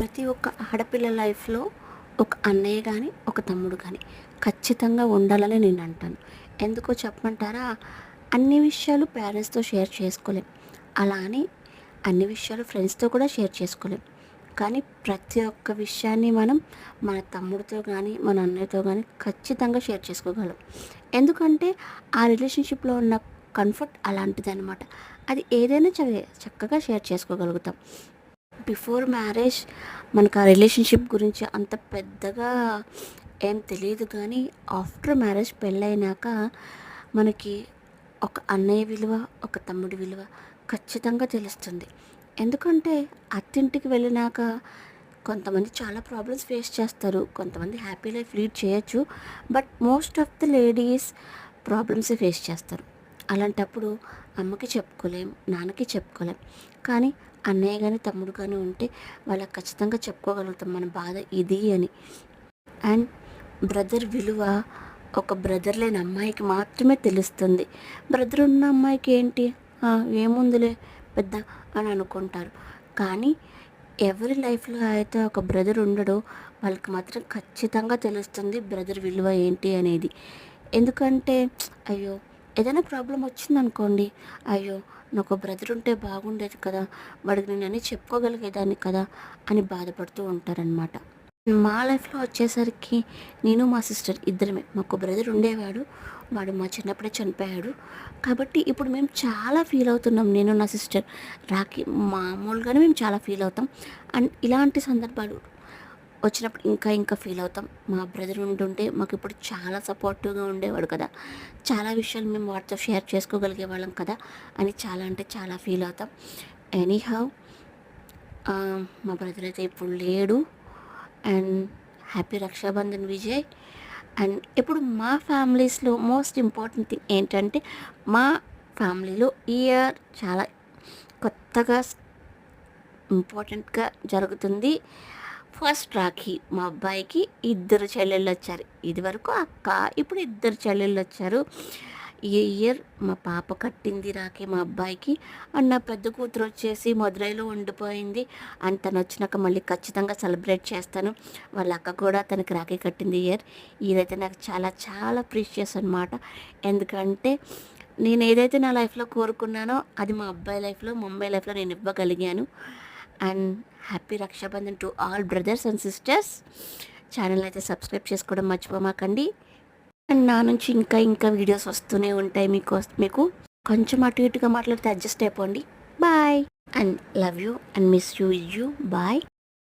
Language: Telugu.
ప్రతి ఒక్క ఆడపిల్ల లైఫ్లో ఒక అన్నయ్య కానీ ఒక తమ్ముడు కానీ ఖచ్చితంగా ఉండాలని నేను అంటాను. ఎందుకో చెప్పమంటారా? అన్ని విషయాలు పేరెంట్స్తో షేర్ చేసుకోలేం. అలా అని అన్ని విషయాలు ఫ్రెండ్స్తో కూడా షేర్ చేసుకోలేం. కానీ ప్రతి ఒక్క విషయాన్ని మనం మన తమ్ముడితో కానీ మన అన్నయ్యతో కానీ ఖచ్చితంగా షేర్ చేసుకోగలం. ఎందుకంటే ఆ రిలేషన్షిప్లో ఉన్న కంఫర్ట్ అలాంటిది అనమాట. అది ఏదైనా చక్కగా షేర్ చేసుకోగలుగుతాం. బిఫోర్ మ్యారేజ్ మనకు ఆ రిలేషన్షిప్ గురించి అంత పెద్దగా ఏం తెలియదు, కానీ ఆఫ్టర్ మ్యారేజ్ పెళ్ళైనాక మనకి ఒక అన్నయ్య విలువ, ఒక తమ్ముడి విలువ ఖచ్చితంగా తెలుస్తుంది. ఎందుకంటే అత్తింటికి వెళ్ళినాక కొంతమంది చాలా ప్రాబ్లమ్స్ ఫేస్ చేస్తారు, కొంతమంది హ్యాపీ లైఫ్ లీడ్ చేయొచ్చు. But most of the ladies ప్రాబ్లమ్సే ఫేస్ చేస్తారు. అలాంటప్పుడు అమ్మకి చెప్పుకోలేం, నాన్నకి చెప్పుకోలేం. కానీ అన్నయ్య కానీ తమ్ముడు కానీ ఉంటే వాళ్ళకి ఖచ్చితంగా చెప్పుకోగలుగుతాం మన బాధ ఇది అని. అండ్ బ్రదర్ విలువ ఒక బ్రదర్ లేని అమ్మాయికి మాత్రమే తెలుస్తుంది. బ్రదర్ ఉన్న అమ్మాయికి ఏంటి, ఏముందిలే పెద్ద అని అనుకుంటారు. కానీ ఎవరి లైఫ్లో అయితే ఒక బ్రదర్ ఉండడో వాళ్ళకి మాత్రం ఖచ్చితంగా తెలుస్తుంది బ్రదర్ విలువ ఏంటి అనేది. ఎందుకంటే అయ్యో ఏదైనా ప్రాబ్లం వచ్చిందనుకోండి, అయ్యో నాకు బ్రదర్ ఉంటే బాగుండేది కదా, వాడికి నేను అన్నీ చెప్పుకోగలిగేదాన్ని కదా అని బాధపడుతూ ఉంటారనమాట. మా లైఫ్లో వచ్చేసరికి నేను మా సిస్టర్ ఇద్దరమే. మాకు బ్రదర్ ఉండేవాడు, వాడు మా చిన్నప్పుడే చనిపోయాడు. కాబట్టి ఇప్పుడు మేము చాలా ఫీల్ అవుతున్నాం, నేను నా సిస్టర్ రాఖీ. మామూలుగానే మేము చాలా ఫీల్ అవుతాం. అండ్ ఇలాంటి సందర్భాలు వచ్చినప్పుడు ఇంకా ఇంకా ఫీల్ అవుతాం. మా బ్రదర్ ఉంటుంటే మాకు ఇప్పుడు చాలా సపోర్టివ్గా ఉండేవాడు కదా, చాలా విషయాలు మేము వాటితో షేర్ చేసుకోగలిగే వాళ్ళం కదా అని చాలా అంటే చాలా ఫీల్ అవుతాం. ఎనీహౌ మా బ్రదర్ అయితే ఇప్పుడు లేడు. And happy Raksha Bandhan Vijay. And ఇప్పుడు మా ఫ్యామిలీస్లో మోస్ట్ ఇంపార్టెంట్ థింగ్ ఏంటంటే, మా ఫ్యామిలీలో ఈ ఇయర్ చాలా కొత్తగా ఇంపార్టెంట్గా జరుగుతుంది. ఫస్ట్ రాఖీ మా అబ్బాయికి ఇద్దరు చెల్లెళ్ళు వచ్చారు. ఇదివరకు అక్క, ఇప్పుడు ఇద్దరు చెల్లెళ్ళు వచ్చారు. ఈ ఇయర్ మా పాప కట్టింది రాఖీ మా అబ్బాయికి. అండ్ నా పెద్ద కూతురు వచ్చేసి మదురైలో ఉండిపోయింది. అండ్ తను వచ్చినాక మళ్ళీ ఖచ్చితంగా సెలబ్రేట్ చేస్తాను. వాళ్ళ అక్క కూడా తనకి రాఖీ కట్టింది ఇయర్. ఇదైతే నాకు చాలా చాలా ప్రీషియస్ అనమాట. ఎందుకంటే నేను ఏదైతే నా లైఫ్లో కోరుకున్నానో అది మా అబ్బాయి లైఫ్లో, మా అమ్మాయి లైఫ్లో నేను ఇవ్వగలిగాను. And happy Rakshabandhan to all brothers and sisters. Channel అయితే సబ్స్క్రైబ్ చేసుకోవడం మర్చిపోమాకండి. అండ్ నా నుంచి ఇంకా ఇంకా వీడియోస్ వస్తూనే ఉంటాయి. మీకు కొంచెం అటు ఇటుగా మాట్లాడితే అడ్జస్ట్ అయిపోండి. Bye and love you and miss you. Bye.